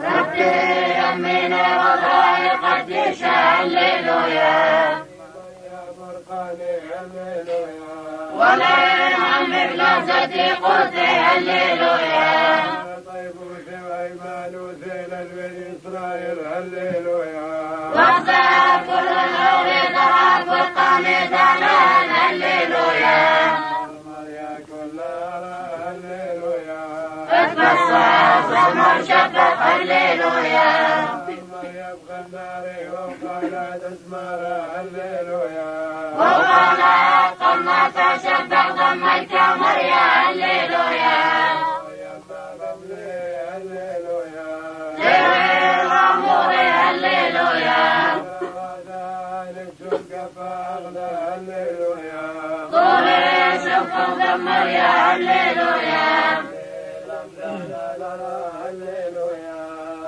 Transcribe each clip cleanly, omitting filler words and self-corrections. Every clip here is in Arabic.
ربي يميني وضعي قديش هللويا ولا يعمر لذتي قوتي هللويا وأخذ كل الأولي ذهب والقامي زعلان هللويا اتبصص عمر شبك هللويا وقال قمة شبك ضمك مريا هللويا ليه غموري هللويا طولي شبك ضمريا هللويا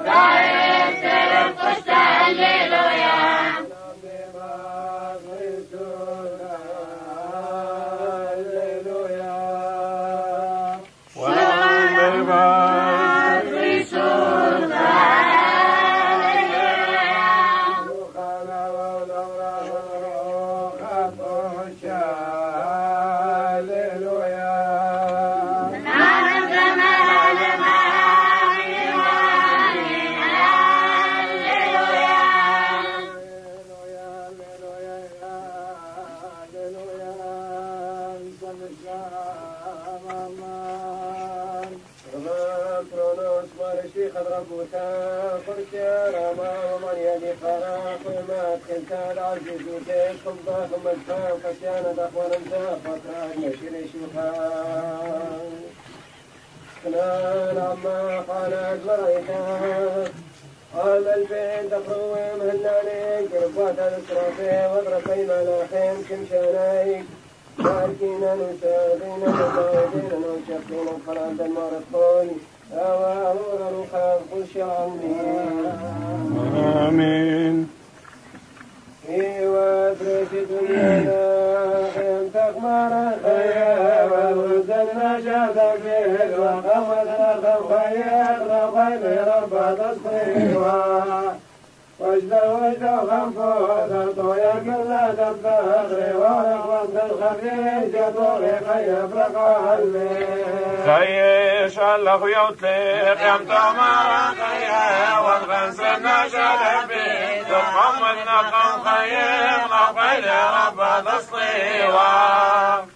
دايم سير قشت هللويا قام البين تقروي مهنانيك ربوات الاسرافي واضربين ملاحين كمشانيك باركينا نساقين نزايدين نوشقين القرآن دمار الطول أواهور رخاب خش آمين وادرس دنيانا خيم تقمر خير والوزن شاذ فيه وقمت خير ربي رب تصيبا وجد خنفوذ طويا كلا تبغي ورغبت الخفيج طولي خيب رقالي خيش الله يوتلق يمتمر خير والغنس النشر بي ثم النقم خير نقل رب تصيبا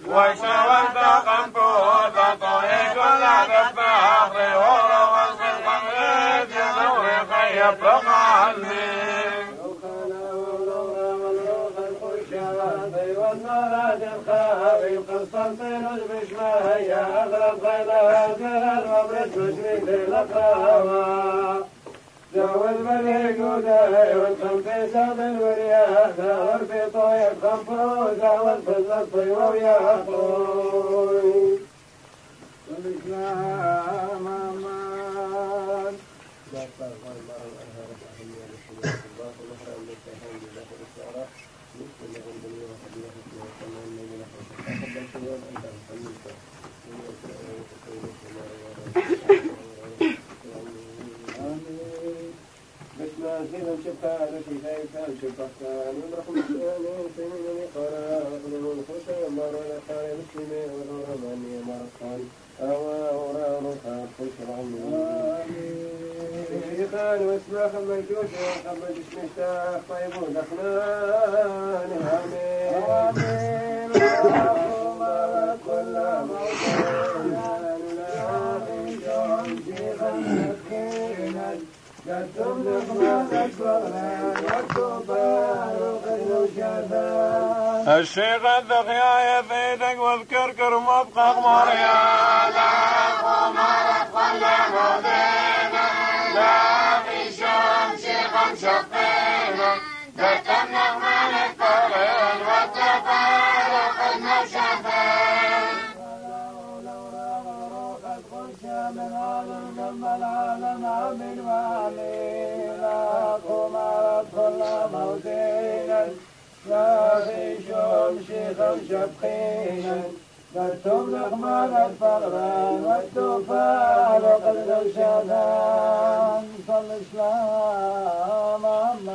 وشوت خنفوذ طويا كلا تبغي ورغبت الخفيج طولي خيب رقالي والنار الخابي قسطنطين بشمايا أغلب غيلها جهل وبرد مشريك الأقرامة جاوز مليك وداي والخمسي ساد الورياثة ورفي طويب خنفوزة والفزة طيوة وياطوي والإسلام أمان بسم شبكان شيخان شبكان ونرحم السلامين سنين قراء من خشى مرنا خير مسلمين ونرماني مرقان أورا رخاب خشر شيخان واسمع خمج جوشي خمج اسمشتاق طيب ودخنان آمين آمين اللهم كل موضوع الشيخ الذخيا يفيدك واذكر كرمات قمر يا لا قمرت ولا مدينة لا في شام شيخا شقينا ذكرنا من الطريق والتفارق النشفين من عالم العالم عمل وعليلا قمرت كل موزينا لا في شوم شيخا شبقينا كتب لقمان الفغران والتوفان وقد الشافان صل الإسلام أمان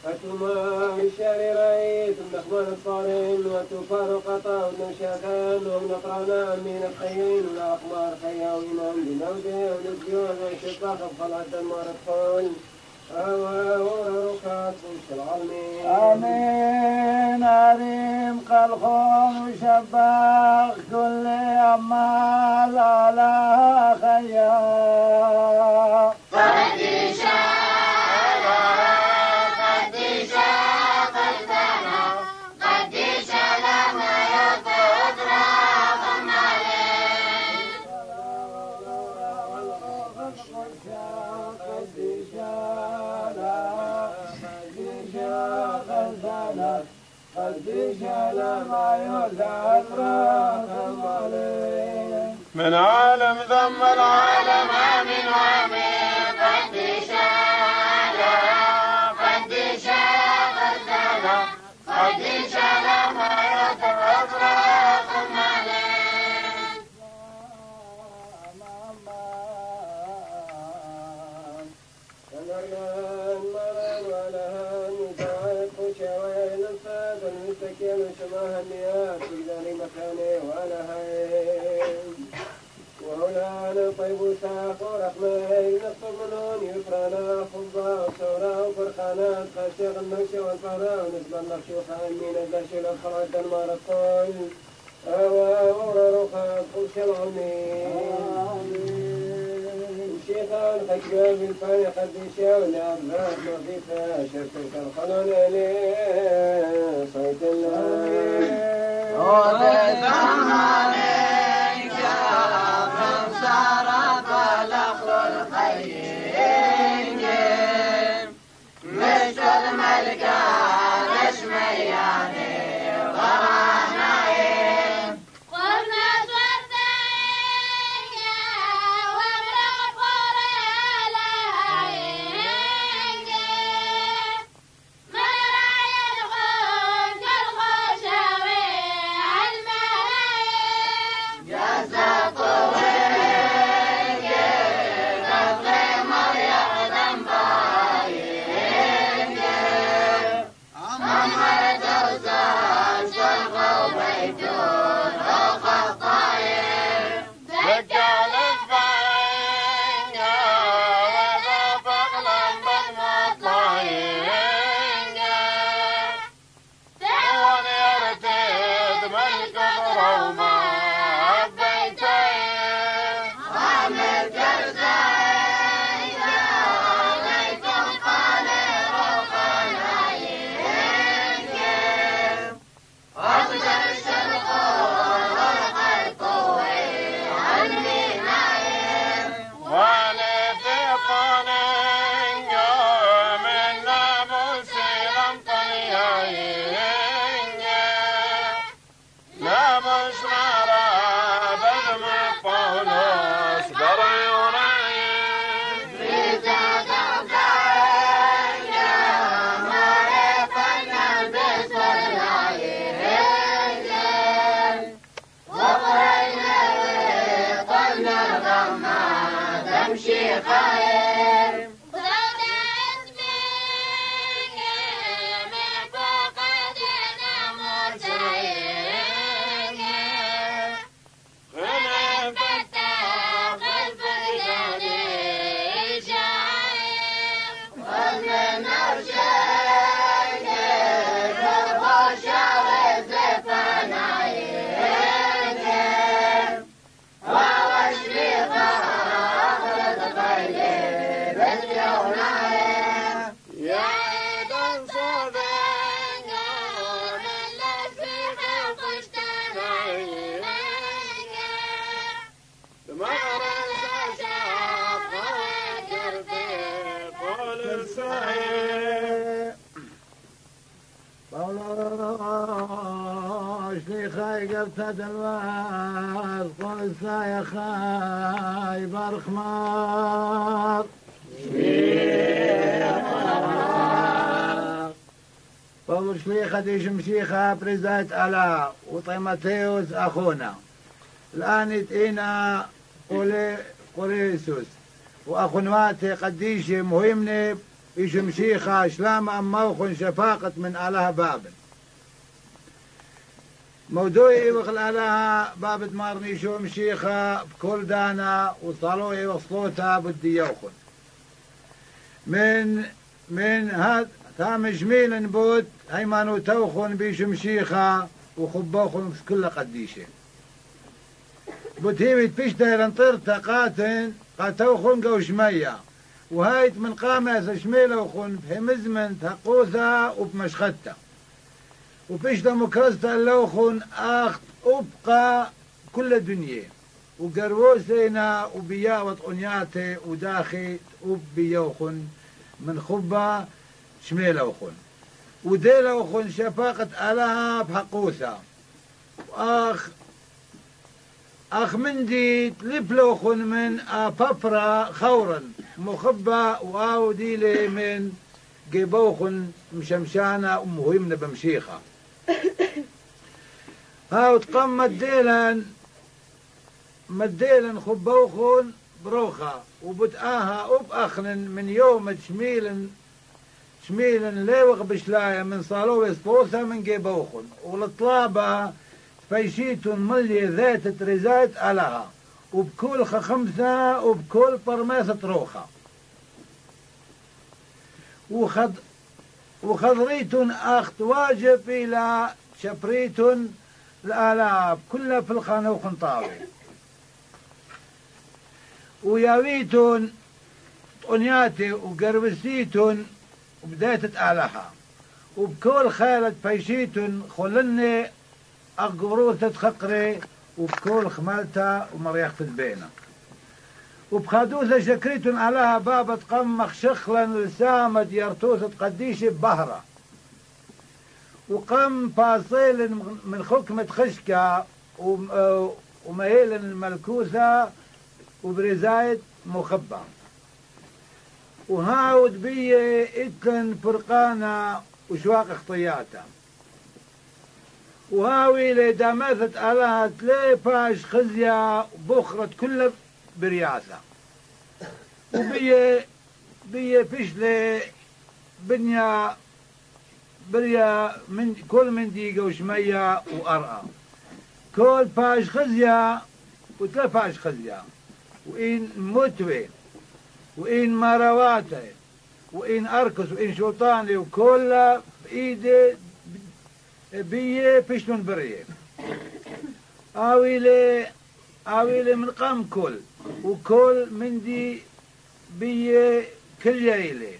أتما الشاررين لقمان الصارين والتوفان وقطع والنشافان ومنقرنا من الخيين والأقمار خياوين بنوده ونسجون وشطاق بخلعة المرطول آمين أريم قلخون وشباق كل أمال على خيار قديشا قديشا قلبنا قديشا لما يطرق عليه من عالم ذم العالم آمين وآمين قديشا قديشا قلبنا قديشا لما يطرق عليه المستكين وشماها النيات في ذلك مكانه وأنا هين وهولانا طيب وساق ورحمين نقصر منون يفرانا خبا وصورا وفرخانات خاشق النوشة والفهرا ونسبة النقش وخامين الدرش والخراج دنمار الطول أورا رخاب قوش العمين الشيطان خشبه بالفاني خديشة ونعبها نظيفة شركة الخلون إليه صيت الله عليك من صرف الأخر الخير مش الملكة مش مياني غرانايم قلنا صدقيا وابرق فرالعين ما رايد خنك الخشوي الملايين جزاك ويك قبل مريم ذنبايين أمرت وزاج تلقوا بيتون وخطايين دقى الفاينة وذا فقلا بالمطلعين وانا يرتد من الكفر وما بيتين عامل جرزايا عليكم قالي روحانايين أصدر الشرقون ورق القوي عني نايم وانا في قنين من ناموس الامطليين ناموس مرا بدم بولوس بريونين في زاد الزايا معرفنا البسر العين وقرينا قلنا الغمة تمشي خير زاد اسمك من فقدنا مرتين غنم فتاة خلف الجدي شاير وزن وشيك الخشى والزفنايين ووش بيقى أخرج خيلي باليونايين يا عيد صدق من لسفك القشتنايين مغرس شاق وكر في قول السعيد شيخي قبتة الواد قول سايا خاي برخمار ومشميخة شمشيخة برزات ألا وطيماتيوس أخونا الآن اتينا قريسوس وأخواتي قديشي مهمني بشمشيخة شلام أموخن شفاقة من أله بابل موضوعي وخل ألها بابت مارني شو مشيخة بكل دانا وصلوي وصلوتها بدي يوخن من هاد ثام جميل نبوت هيمانو توخن بشمشيخة وخبوخن كل قديشة بوتيمي تبشتر انطر تقاتن قاتوخن قوش مية وهايت من قامة شميلة وخن بهمزمن تقوثة وبمشختة وبشتا مكرزتا اللوخن اخت ابقى كل الدنيا وقروسينا وبيا وطنياتي وداخي وبيوخن من خبة شميلة وخن وديلا وخن شفاقة ألها بحقوثة أخ مندي تلبلوخن من بابرا خورا مخبة وآوديلي من جيبوخن مشمشانة ومهمنا بمشيخة هاو تقم مديلا خبوخن بروخة وبدآها أخن من يوم شميلا ليوغ بشلاية من صالوة سبوثة من جيبوخن والطلابة فيشيت ملي ذات تريزات ألها وبكل خمسة وبكل برماسة روخة وخضريتن أخت واجب إلى شبريتن الآلاب كلها في الخانوخ طاوي وياويتن طنياتي وقربسيتن وبداية آلها وبكل خالد فيشيتن خلني أقبروثة خقري وبكل خمالتا ومريخ في البينة وبخادوثة شكريتن علىها بابة قمخ شخلا لسامة يرتوثة قديشة بهرة وقم فاصيل من خكمة خشكة ومهيل الملكوثة وبرزايد مخبى وهاود بيه اتلن فرقانة وشواق خطياتا وهاوي لدامثة ألها تليباش خزية بخرة كلها برياسة وبيه فشلة بريا من كل من ديقة وشمية وأرقى كل باش خزية وتلفاش خزية وإن متوي وإن مرواتي وإن أركس وإن شوطاني وكل بإيدي بيه فشلون بريه آويلي من قام كل وكل من دي بيه كل يلي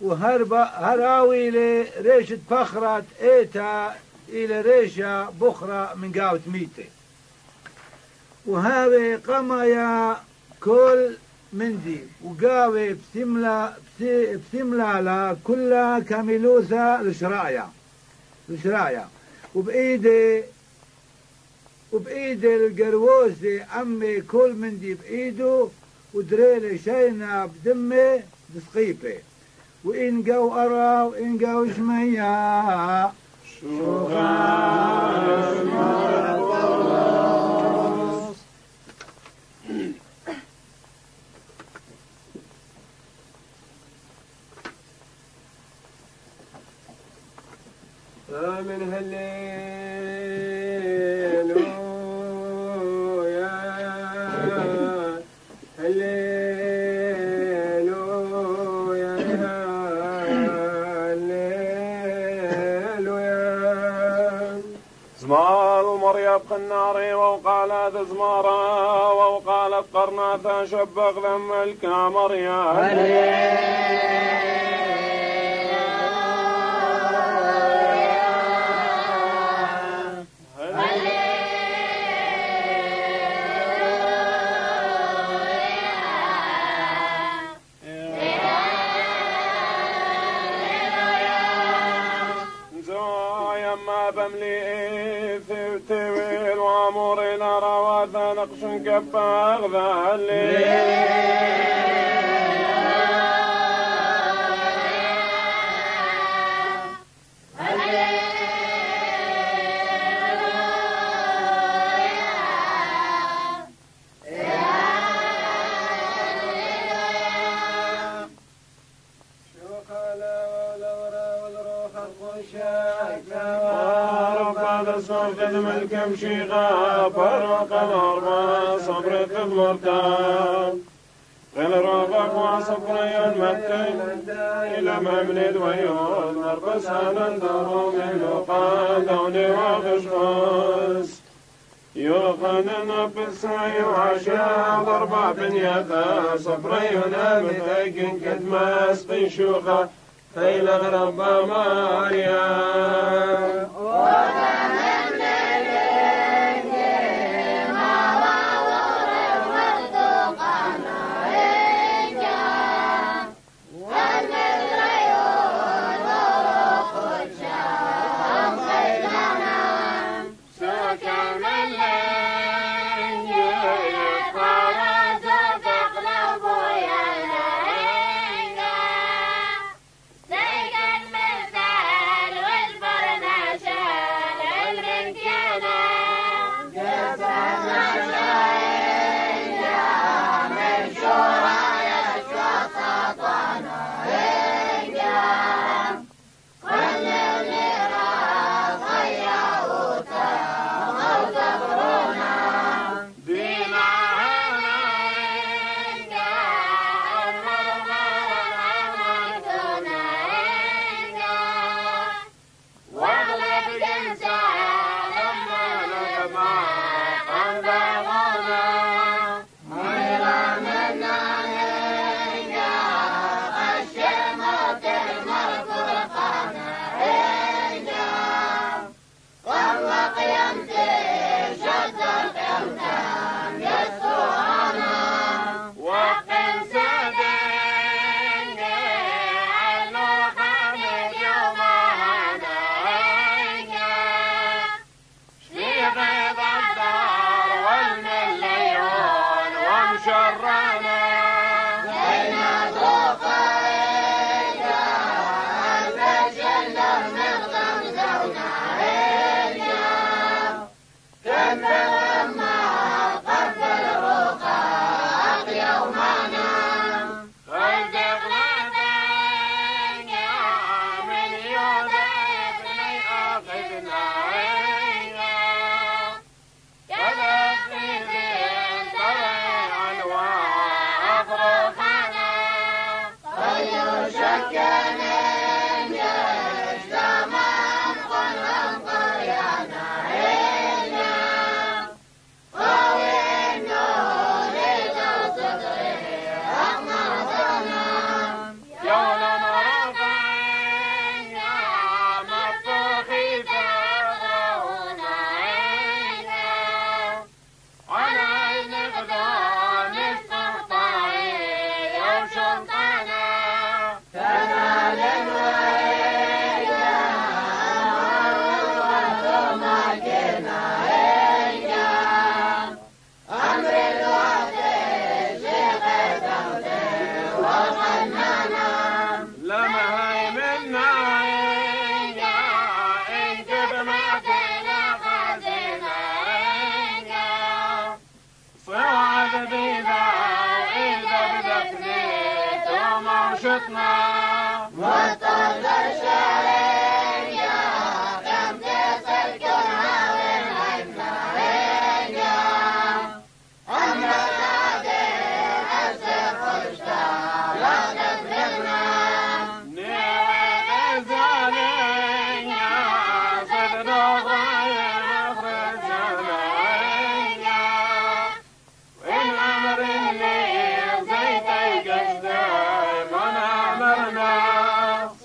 وهراويلي ريشة فخرة ايتا الى ريشة بخرة من قاوة ميتي وهذا قمايا كل من دي وقاوة بسملة لا كلها كاملوثة لشرايا وبإيدي القروسي أمي كل من دي بإيده ودريلي شينا بدمي بسقيبي وإن قو أرى وإن قو شمية من هللويا هللويا هللويا زمار مريم قناري وقالت زمارا وقالت قرناتا شبق لما الكامريا نقش كباغ ذا قدم الكمشي فاروق الأربع صبر في المرتاب غير رابق وصبري المتين إلى مملد ويون نرقص على الدار من لقاء دوني وخشخاص يوخن نفس وعشاء ضربة بنياتا صبري ونامت أيكن كد ما أسقي شوخة فيلغ ربا ماريا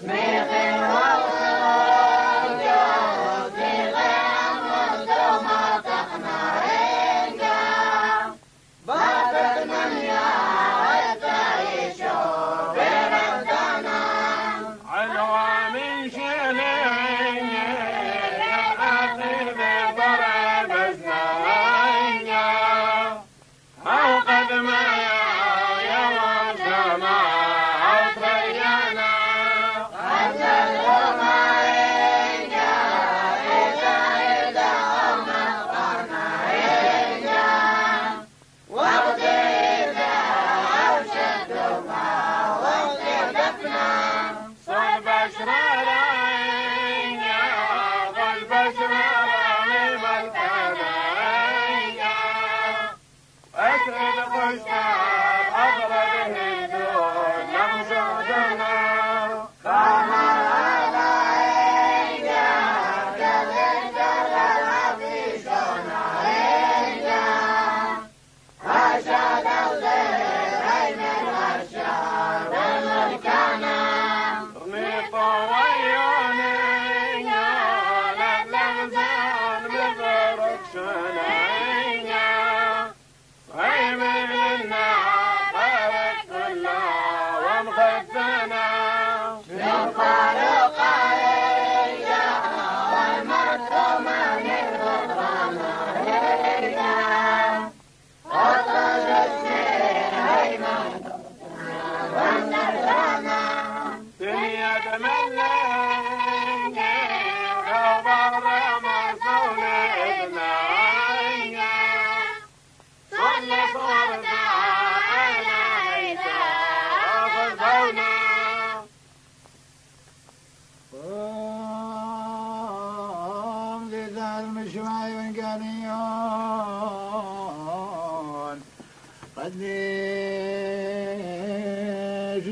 سميخ قديش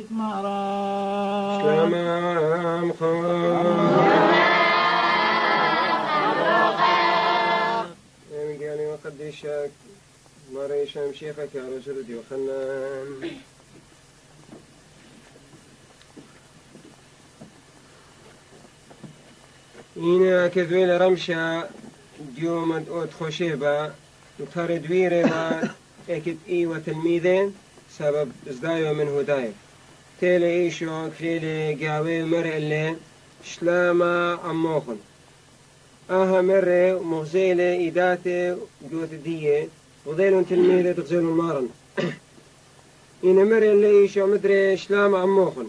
تمرا سلام قال وقديشك مريش شيخك يا رجل دي وخنان إنا كذويل رمشة ديوم أد خوشيبا وتر دويرة ما أكيد إيوة تلميذين سبب ازدايو من هداية تيلي إيشو كليلي قاوي مرء اللي شلاما عموخن مرة مغزيلة إيداتي جوت دية وضيلون تلميذة تغزيلون مارن إنا مرة اللي إيشو مدري شلاما عموخن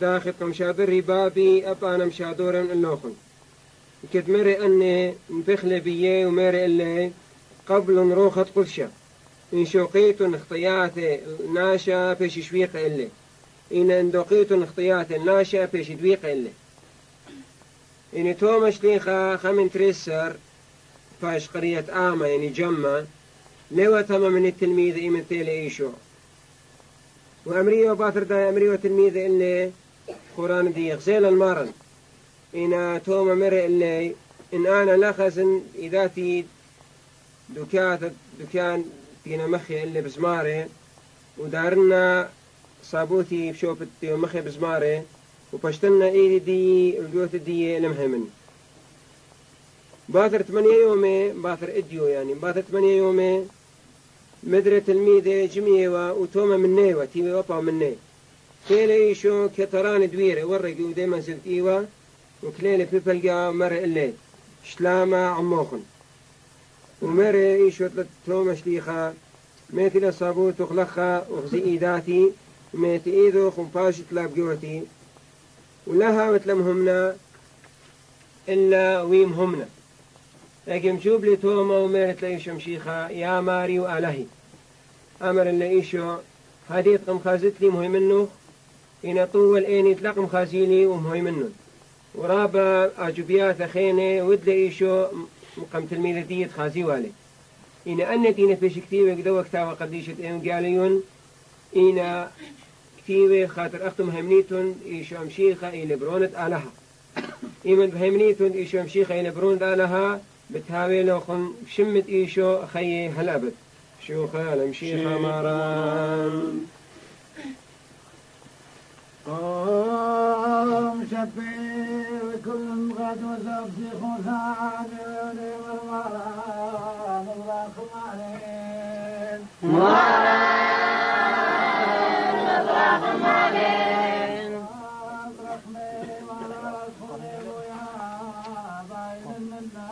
داخل مشادر ربابي أبانا مشادورا اللوخن كد مرة أني نفخل بيه ومرة اللي قبل نروخت قلشة إن شوقيت نخطيات ناشا بيش شويق اللي إن اندوقيت نخطيات الناشا بيش دويق اللي إن تومش ليخا خمن تريسر فاش قرية آما يعني جمع لو تم من التلميذ إيمن تيلي إيشو وأمريو باثر دا أمريو تلميذ اللي قرآن دي غزيل المارن إن توما مرء اللي إن أنا لخزن إذاتي دكان فينا مخي اللي بزماري ودارنا صابوتي بشوفت مخي بزماري وبشتلنا إيدي دي الجوت دي المهمن باثر 8 يومي باثر إديو يعني باثر 8 يومي مدرة تلميذة جميوة وتوما منيوة تيوي وطا مني كيلي إيشو كتران دويرة ورقي وديما زلت إيوة وكليلي بيبلقا مرء الليل شلاما عموخن ومرة إيشو توما شليخا ميتي لصابوت وخلخا وغزي إيداتي ميتي إيدو خنفاش تلاب جوتي ولها وتلمهمنا إلا ويمهمنا لكن مشوب لي توما ومرت لإيشو مشيخا يا ماري وآلهي أمر اللي إيشو هاديت قم خازت لي مهم منه إن طول إني تلقم خازيلي ومهم منه ورابا أجوبيات خيني ودل إيشو مقام تلميذتي خازي والي إن أنتي نفيش كتيبة قدوة كتابة قديشة إن قاليون إن كتيبة خاطر أختم مهمنيتون إيشو مشيخة إلى برونة آلها إيمن بهمنيتون إيشو مشيخة إلى برونة آلها بتهاوي لوخن شمت إيشو خي هالأبد شو خال مشيخة ماران قام شفي وكل غد وزبسي خسان والمران الله علين الله علين رحمي ولا الخليل يا باين منا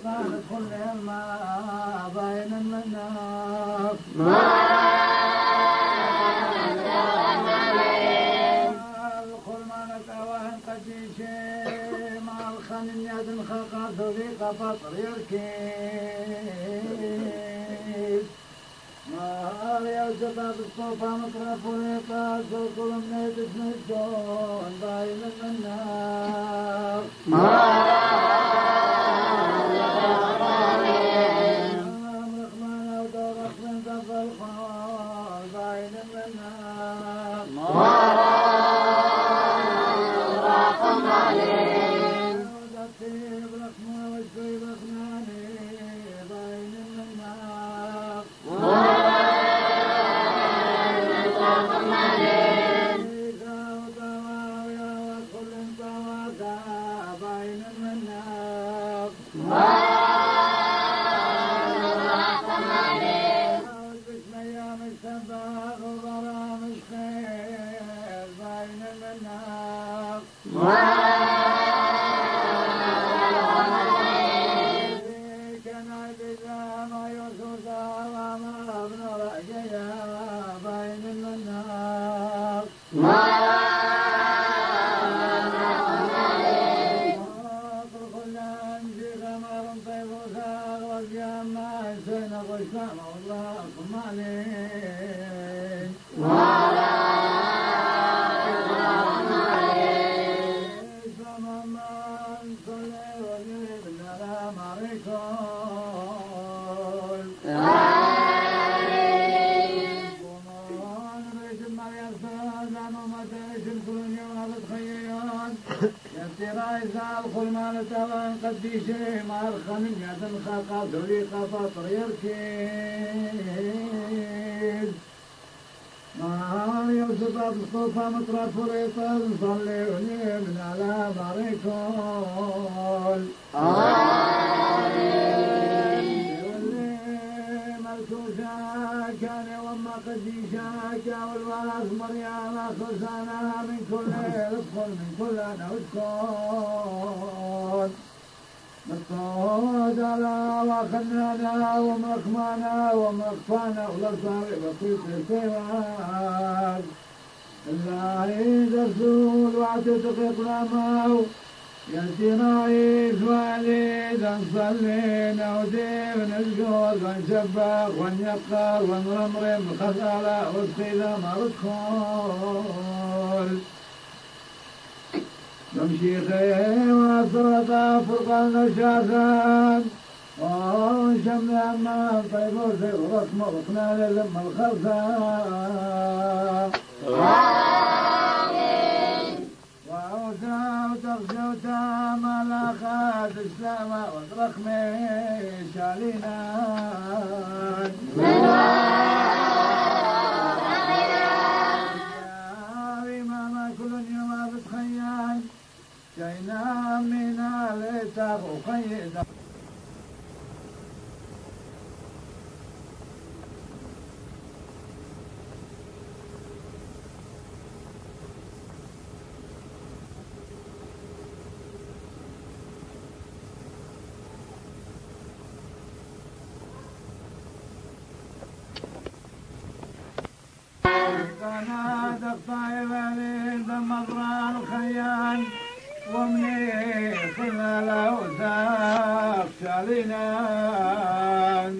قالت كل ما بين المناف الكل ما نتوهن قديشي مع الخن يد خلقات ذيق فطر الكيس ما يوجد بالصوفة مطرف وليقاس وكل من يدسن الجون بين المناف ما الإسلام والله عليك ولا إكرام عليك من صلي وجيب السلام عليكم ومن بيت المريم سلام ومتى كل يوم بتخيرون يبتي رايزة الخل مالته وانقدي شيء مع الخمين يدن خاقا طريقة فطر يركيز ما يوسف مصطفى مطرف وريطة نصلي ونبن على باريكول واللي ملكوشا كان وما قديشاكا والوراث مريم خزانها من كل ادخل من كل انا وادخل نصاد على وخنانا ومرخمانا ومرخفانا خلصنا بسيط السواق الله يدرسول واعتتقق لماو يأتي رايس والد نصلينا وديب نسجود ونشبق ونيقر ونرمرم خزالة والسيدة مرتخول نمشي خير وصرطة فرقان الشاسان ونشم أمان طيب وزير ورسم ركنا للم الخلفان وعوتا وتغشوتا ملاخات السما وترخمي شالينا جينا من ليتك وخيدا أنا دقطايب عليه بمضران الخيان ومني خلال أوساق شالينان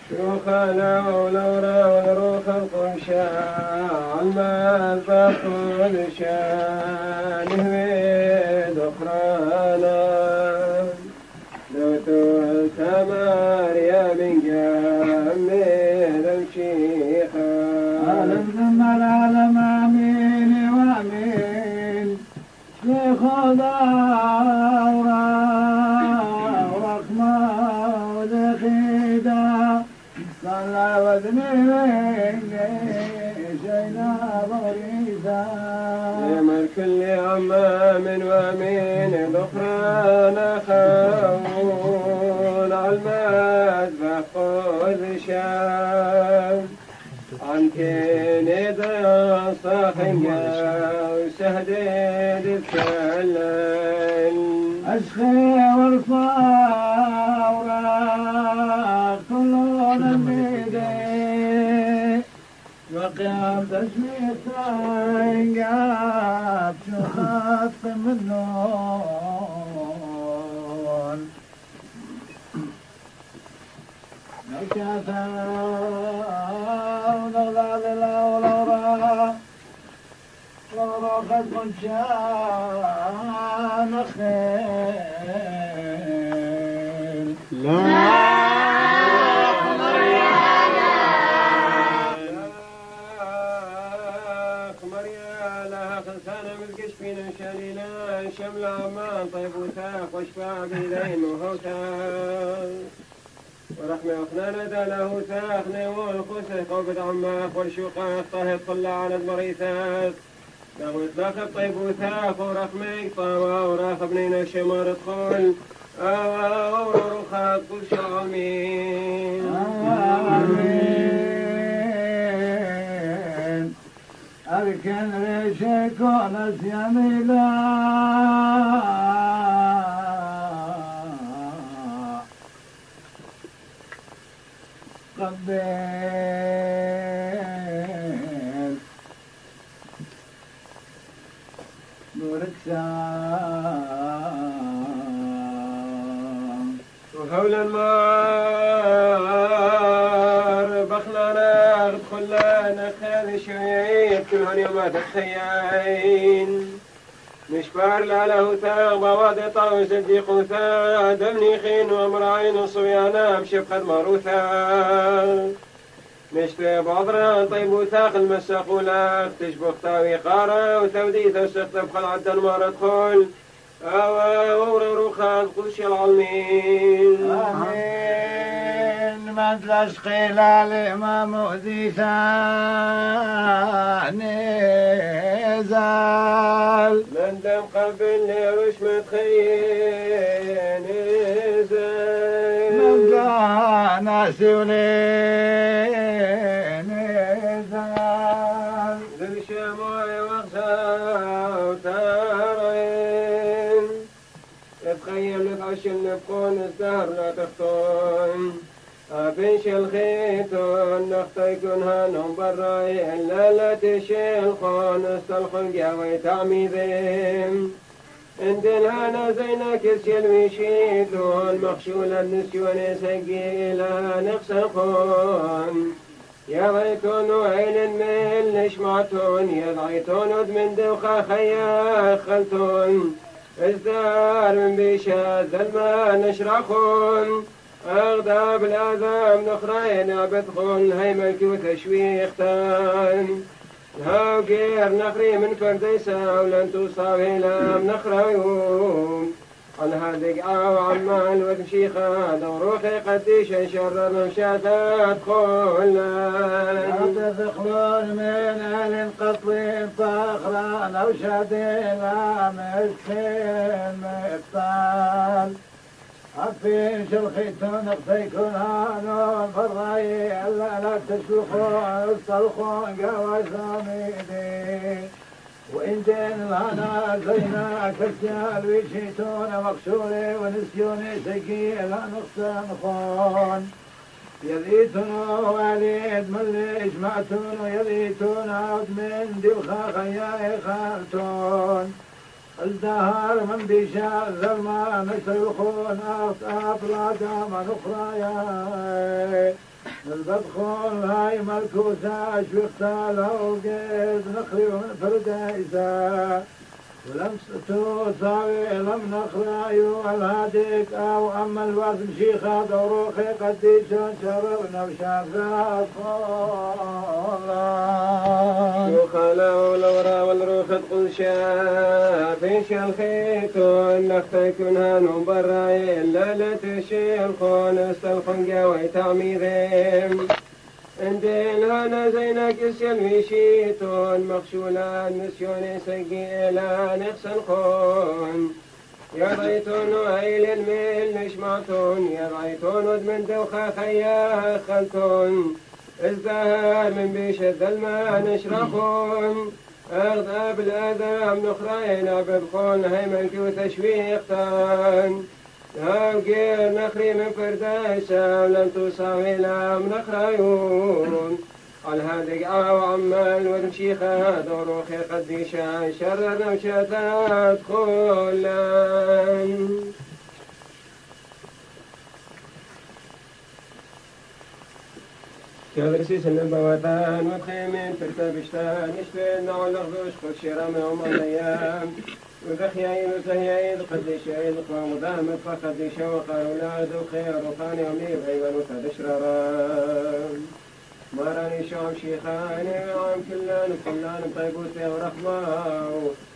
شيوخنا ولورا ونروخ القمشان المذبح كل شان هويد أخرانا لو تولت ماريا من جميل الشيخة ألزم العالم أمين وأمين شيخ دارا ورحمة ودخيدة صلى وذنين جينا ضريدا يمر كل عمام وأمين ذخرانا خون على المذبح خذ شام عن كين صاحية وسهدد الثلل أشخي والفاورة كلنا بيدي وقيام تشميت انقاب شخص منون نكاثا ونغلى للأولورا لورا قد كنت شان خير شمل عمان طيب وثاق واشفاع بيدين وهوتاق ورحمة أخنان له ثاقني والخسه قوبة عماق والشقاق طهد طلع على المريثات لو اطلاق الطيب وثاق ورحمة طاوى وراخبني نشمار ادخل ورخات كل شامين آمين أركن ريشك ونسيان الله قبل نورك سام وهول المار بخلنا ادخلنا خير شوية كلهن يوم تتخيين مشبار لا له ثاغ بوادطة وصديق ثا دمني خين وامرعين وصبيانا بشفقة مروثا مشتي بضرا طيب وثاق المساقولة تشبخ تاوي قارة وتوديث وسخت بخلعة المار ادخل وروخان قدش العالمين آمين ما تلاش خلال الإمام مؤذيثا نزال من دم قبل ليروش متخيل نزال من دانا سولين نزال ذو الشموع وغزا وتارين تخيل لفعش النبقون الزهر لا تختون أبنش الخيتون نختيكون هانهم براي إلا لا تشيلخون استلخون قاوي تعميذين اندن هانا زينا كسيل ويشيدون مخشول النسيون سقيلا نقسخون يا غيتون وعين من لشمعتون يا ضعيتون من دوخا خيا خلتون ازدار من بيشاد الماء نشرخون أغضب الآذام نخرين بدخل هيمنك وتشويختان هاو غير نخري من فرديسا ولن تصابي لام نخريون عن هادق أو عمال وتمشيخا دوروخي قديش شرر مشاتات خلان تدخلون من أهل قطوين فاخران أو شادين مسكين مقتال عفين شلخيتون اختيكون هانون فالرأي ألا لا تسلخون استلخون قوى ساميدي وإن دين الهنا زينا كالجال ويشيتون مقصوري ونسيوني سقيلا نقصان خون يذيتون واليد من ليش معتون ويذيتون عود من دلخا خياي خالتون الدهر من بيشاء ظلما نسلخون أطلا داما نخرايا البدخون هاي ملكوسة شوختا لو قيد نخري من فرديسا ولم تصاوي لم نخرايو الهاديك أو أما الوزن شيخا دوروخي قديشون شررنا وشافات خولان يخالا والورا والروخ تقول شافيش الخيتون نختيكون هانون براي إلا لا تشيلخون استلخون قاوي تعميذين اندين هانا زينا كسيل ويشيتون مخشولا نسيوني سقيلا نخسن خون يا ضيتون وهيل الميل نشمعتون يا ضيتون ودمن دوخا خيا خلتون ازدهار من بيش الظلمة نشرخون أغضب الآذام نخرين بدخون هيمنك وتشويختان هاو غير نخري من فرديسا ولن تصاوي لام نخريون على هادق أو عمال وتمشيخا دوروخي قديشا شررنا وشتات خلان كبرسيس النبوتان والخيمين ترتبشتان يشفين والأخذوش قد شرام يوم الأيام وذخيين وزهيين قديشين قوام ذامت فقديش وقالوا لا ذو خير وخان يومي غيبا وتدشرران ما راني شام شيخاني وعام كلان وكلان بطيبوتي ورحمة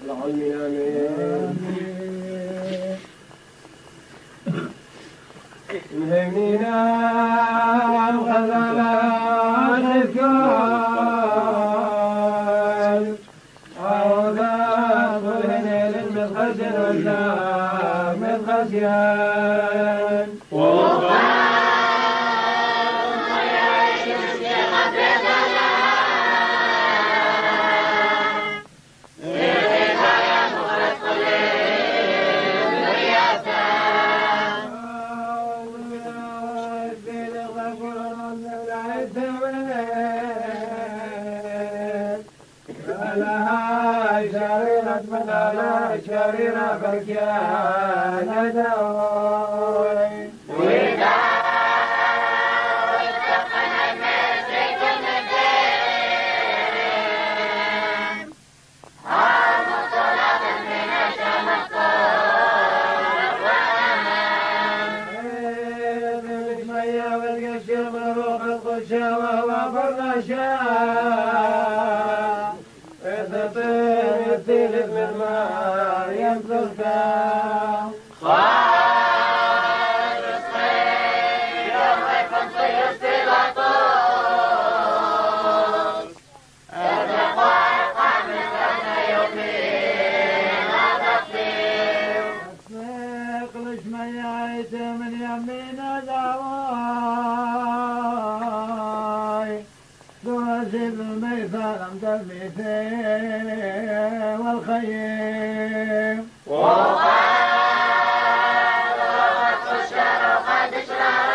والعلمين آمين مهمنينا الغزالات الكال أوذاب الهنين المتخزن والزام العصيان شريرة فكان دوي والخيم وقال وقت الشر قد اشرار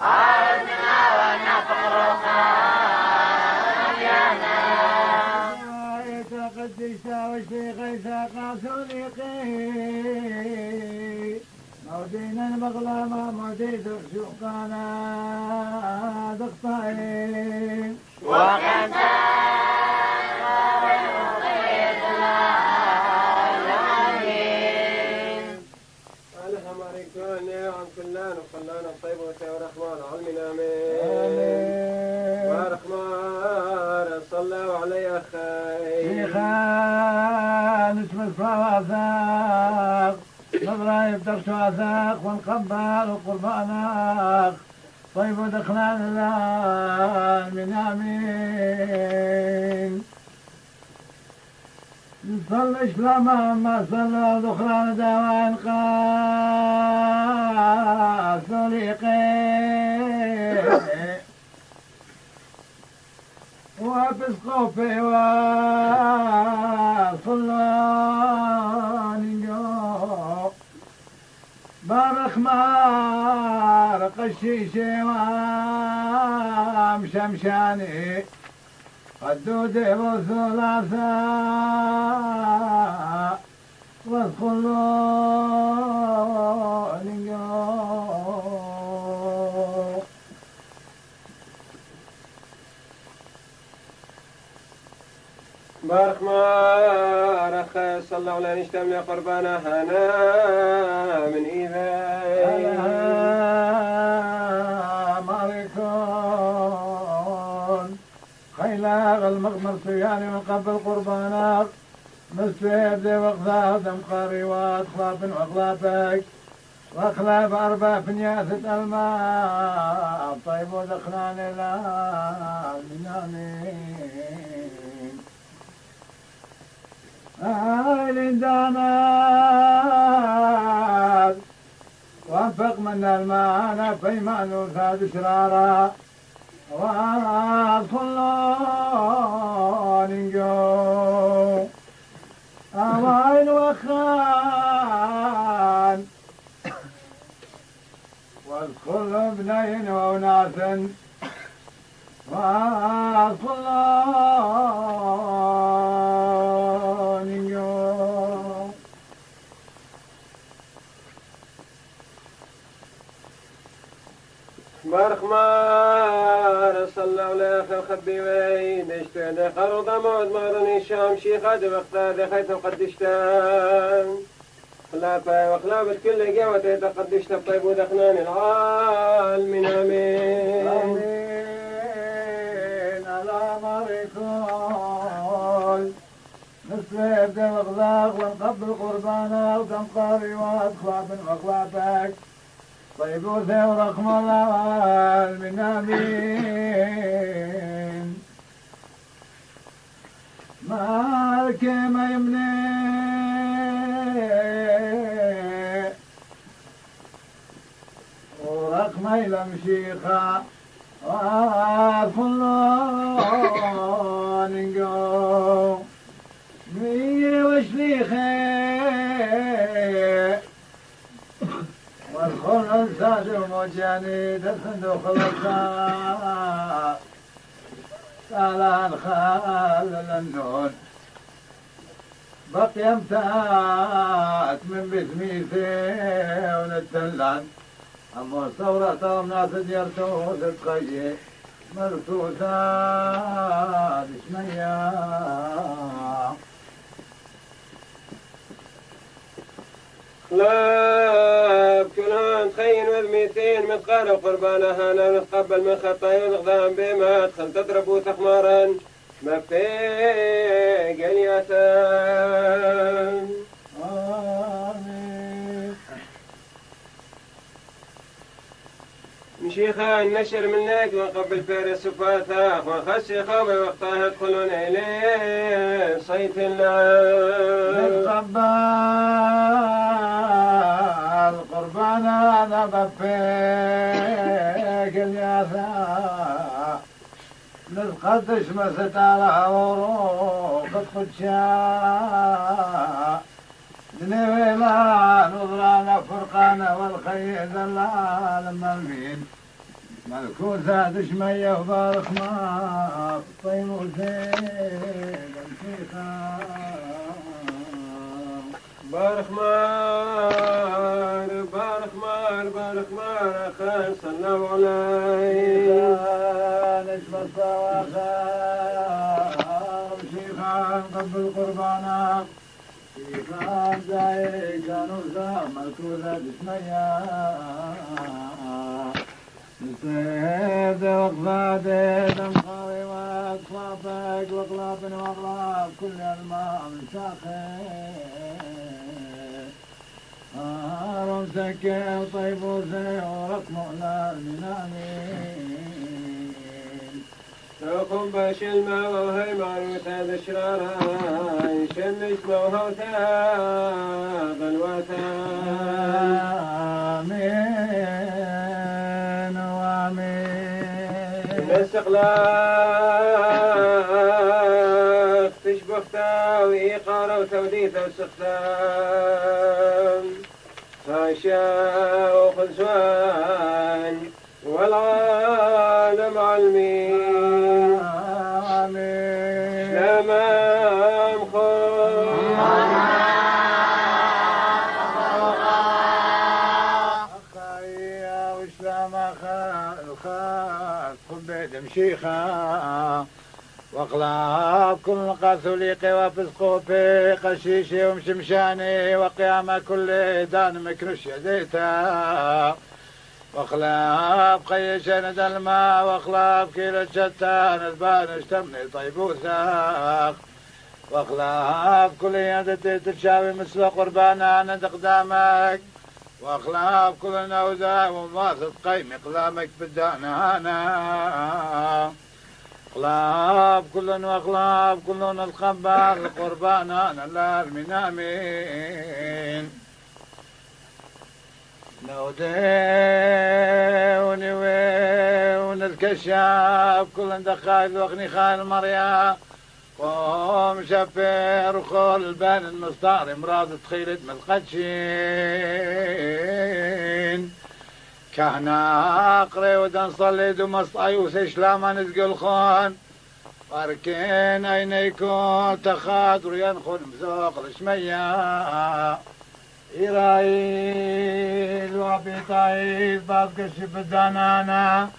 عرضنا ونفرقا مليانا قدشت وشيخ قاسون يقين مودين المغلمة موديد سوقنا دقطين وكان كلنا وخلانا الطيب وسير الرحمن علمنا امين ورحمن صلوا علي اخي شيخان اسم الصواثاق نظرة يبدأ شواثاق والقبال وقرباناق طيب ودخلان الآن امين صلى إسلاما ما صلى ذخران دوان قاثوليقين وبسقوفي وصلان جو بارخ مارق الشيشي ومشمشاني قدود وثلاثة والخلون بارك ما رخ صلى ولا نشتمل قربانا هنا من إيذاي ماركون خيلاغ المغمر صياني من قبل قربانك مستيد وغذاء دم قريوات خلاف وأخلافك وأخلاف أربع فنياثة الماء طيب ودخلان الآن من آمين آل دانات وانفق من الماء فيمان وثاد شرارا وصلان جو أوائل وخان والكل ابنين وأناس وصلان جو بارك ما صلى ولا خبي وين اشتهد خرض موت مارني الشام شيخة وقتا دخيت وقدشتان خلافة وخلافة كل قوة تقدشت الطيب ودخنان العالمين آمين آمين على مريكون نسبة وغلاق ونقبل قربانا وكم قاري وأخلاف وأخلافك طيب وثير رحم الله من آمين مالك ما يمنين إلى مشيخة وفلان نقو مي وشليخي والخل الزاد ومجاني دفندق الأبصار على الخال النون بقي امتات من بسميتي ونتلان أما ثورة ناس ديرتو تتخيي مرتوسات شمية خلاف كلان خين وذميتين مثقال وقربانها لا نتقبل من خطايا ونقدام بما أدخل تضرب تخمارا ما فيك اليتام مشيخا النشر منك وقبل فير السفاتا وخسي خوي وقتها يدخلون إليه صيت اللعب نتقبل قربانا نبفيك الياسا نتقدش مست على وروق القدشا نويلا نظرانا فرقانا والخير دلال مالمين ملكوثة دشمية وبارك ما طيب وزين المشيخة بارك مار بارك مار بارك مار أخي صلى عليه نجم الصواخر مشيخة قبل قربانا شيخان زاي كانوا زام ملكوثة دشمية نسيب وقفاتي دمخاوي واقفافك واقلاب واقلاب كل الماء من ساخر هارون سكي وطيب وزي ورقم على المنامين توكم باش الماء وهي معروثة ذشرارها يشمش موهوتا بلوتا آمين وآمين استقلاق تشبختا وإيقارة وتوديثة وسختام خاشا وخزوان والعالم علمين شمام خور أخايا وإسلام الخاص قبيد مشيخة واقلاب كل قاثوليقي وفسقوبي قشيشي ومشمشاني وقيامة كل دان مكنوش يديتا واخلاف قيشان دلما واخلاف كيلو شتان البان اشتمني طيب وثاق واخلاف كل يدتي تشاوي مثل قربانا عند اقدامك واخلاف كل نوزا ومواثق قيم اقدامك بدانانا اخلاف كل واخلاف كل الخبر قربانا لا المنامين نودي ونالكشاف كل دخال وغني خال مريا قوم شفير وخول بان المصدار مراد تخيلت من القدشين كهنا اقري ودن صليت ومصطاي وسيشلاما نتقل خان واركين اين يكون تخاطر ينخل مزوق الشمية إيرايل وابي طايف باب كشف الدنانا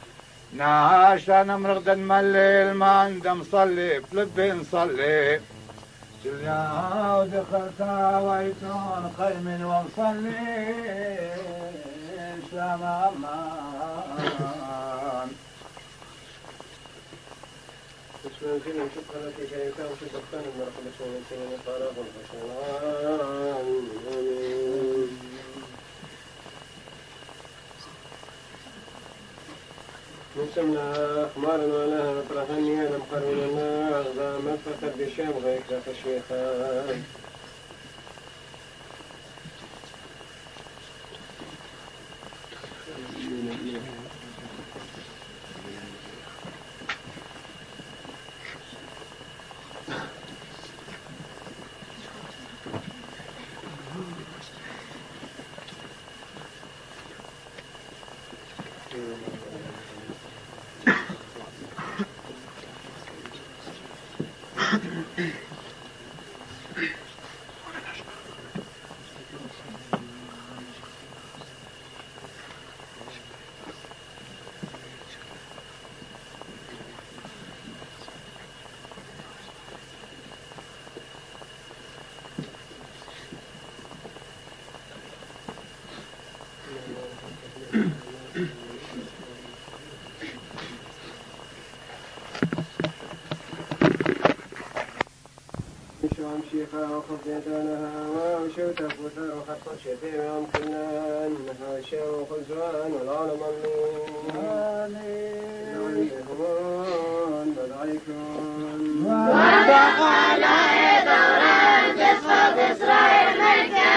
نعاش انا مرغدا مليل ما ندم صلي بلبي نصلي شليا ودخلتا ويتون قيم ونصلي سلام امان بسم الله الرحمن الرحيم شكرا لك وشكرا من رحمة الله ومن قرب آمين نسمنا أخمارا ولها نطرحني لم قرولنا أغضاما فقد بشام غيك فشيخان شيخا وخفيت لها وشوت بوثر وحط شفيع يوم كلان هاشا وخزوان والعالم آمين بدعيكم وبقى لا دوران تصفى إسرائيل ملكا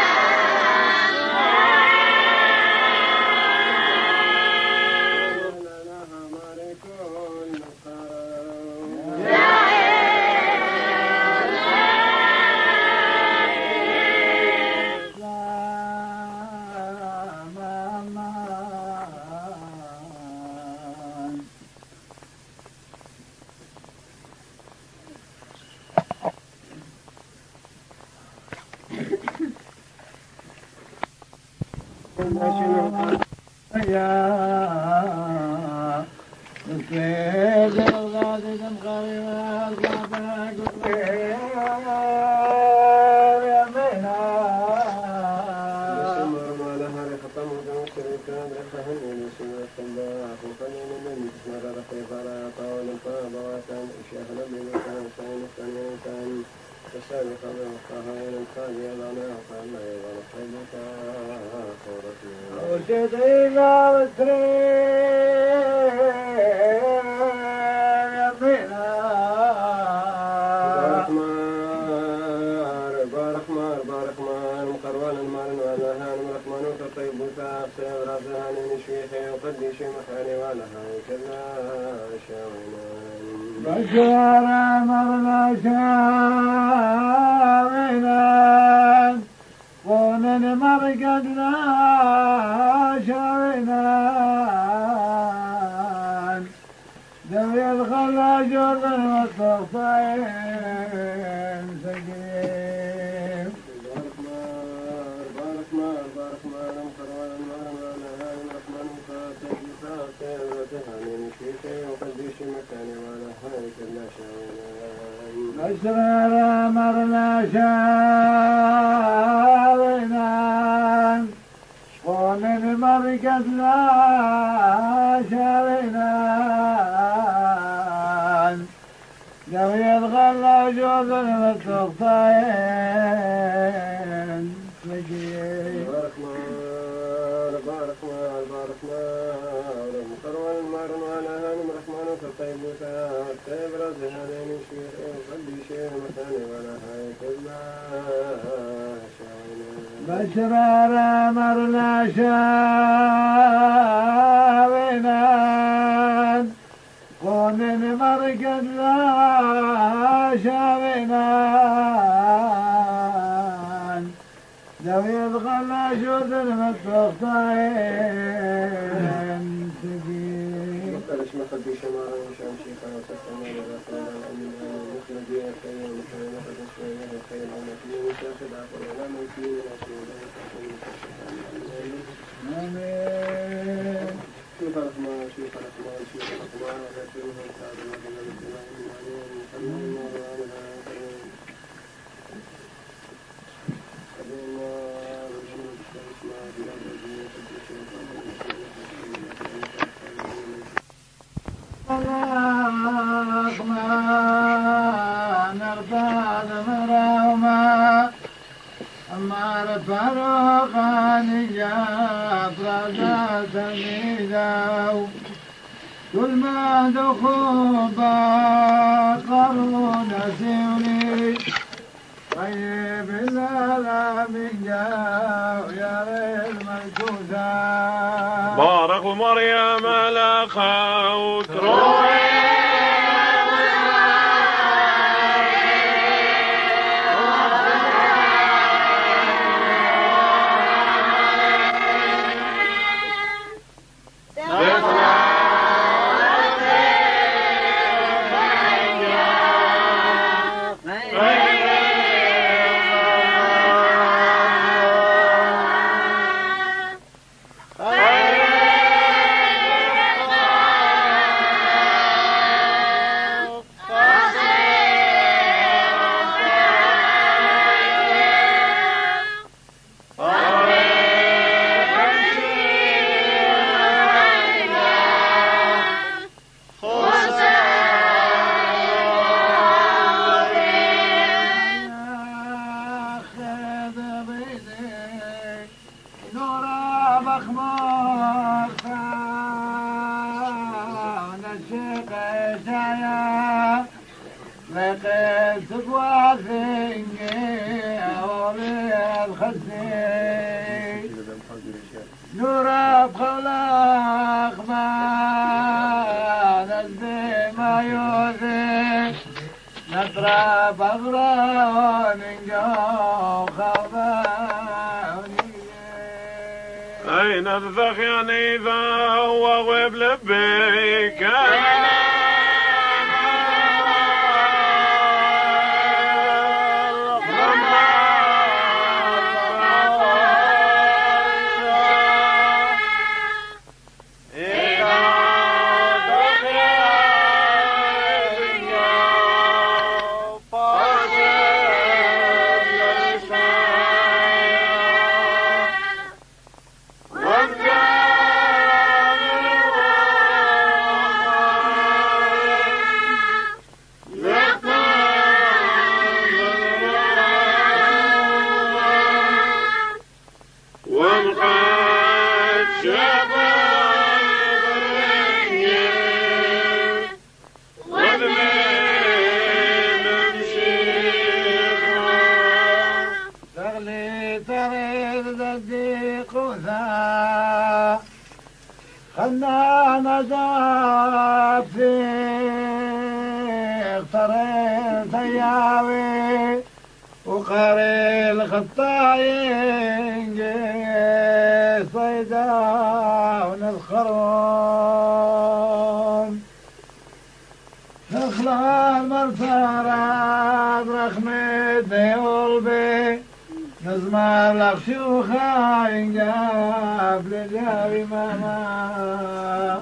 بارك مريم لخوت خسي نورا بخلاق ما نزدي ما يوزي نطرى بغران جو خواني أين الذخياني ذا وغيب لبيك خلنا نزاف في اخترين سياوي وقاري الخطاين صيدا ونسخرون نخلع المرسارات رخمتني قلبي نزمع لخشوخا ينجاب لجاوي ماما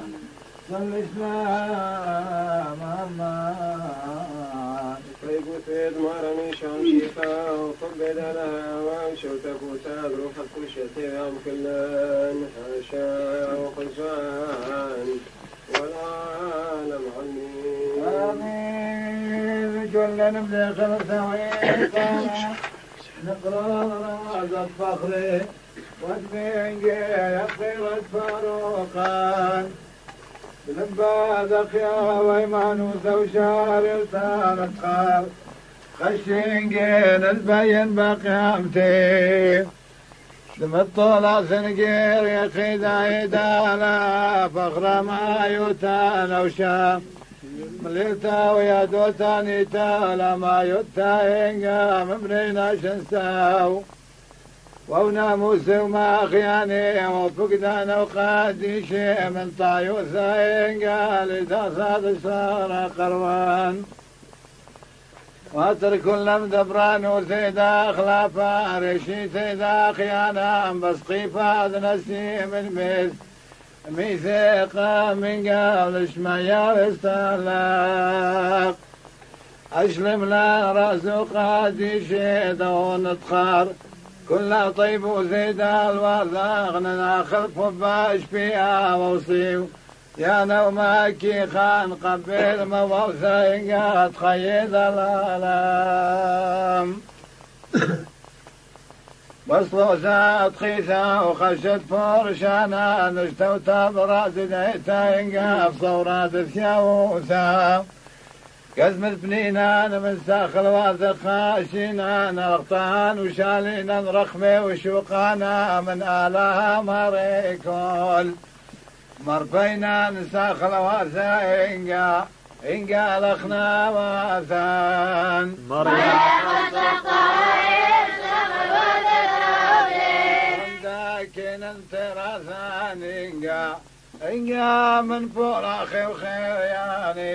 صل الإسلام أمان طيب وثيد مارني شام شيخا وفقد لها وانشوتك وتادرو حق كل شيء يوم كلن حاشا وخلفان والعالم علمين آمين جلن بدخل سويقا نقرأ رازت فخري وادمينجي يخي والفاروقان بلبادك يا ويمانوس وشار لسانة خار خشينجي نتبين بقيامتي دم الطلع سنقير يا خيدا يدانا فخر ما يوتان وشام مليتا ويا دوتاني تالا ما يوتا إنقا مبنينا شنساو وناموس وما خياني وفقدان وقادي شيء من طايوسا إنقا لتصاد صار قروان واتر كل مدبران وسيدا خلافا رشي سيدا خيانا بس قيفا نسيم الميز ميثاقا من قبل شمايا استهلاق أشلم لا رأس قادي شيدا ونتخار كلها طيب وزيدا الوثاق ناخذ فباش فيها وصيو يا نوماكي خان قبل موثا إنقا تخيد الألام بصوصات خيثا وخشت فرشانا نشتوتا براس ديتا إنقا صورات ثياوثا قزم البنينان من ساخل واثق خاشينا نغطان وشالينا رخمي وشوقانا من آلها مريكول مربينا نساخل واثا إنقا لخنا واثان لكن انتراثان إنقا من فراخي وخياني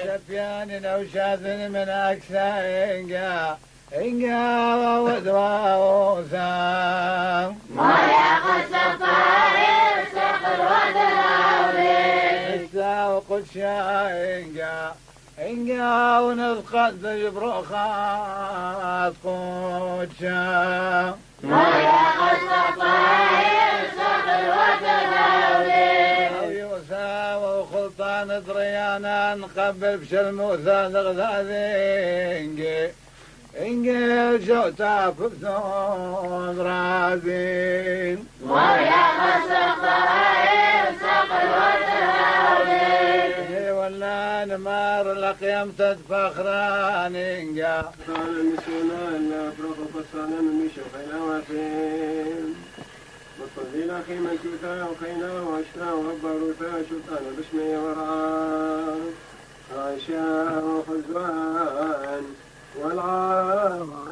شفيان نوشاذ من أكسى إنقا وودوا وثام وقدشا إنقا ونسقط جبروخات قدشا يوسا وخلطان دريانا نقبل بشلموثا نغذاذينجي إنجي جوتا فبثون رازين ولا نمار لقيم تدفخران انجا قال النسونا لا أفرق فصانا من مشوخينا وفين والطذيل أخي من كوتا وخينا واشنا وبروتا شطان بشمي ورعا عائشة وخزوان والعام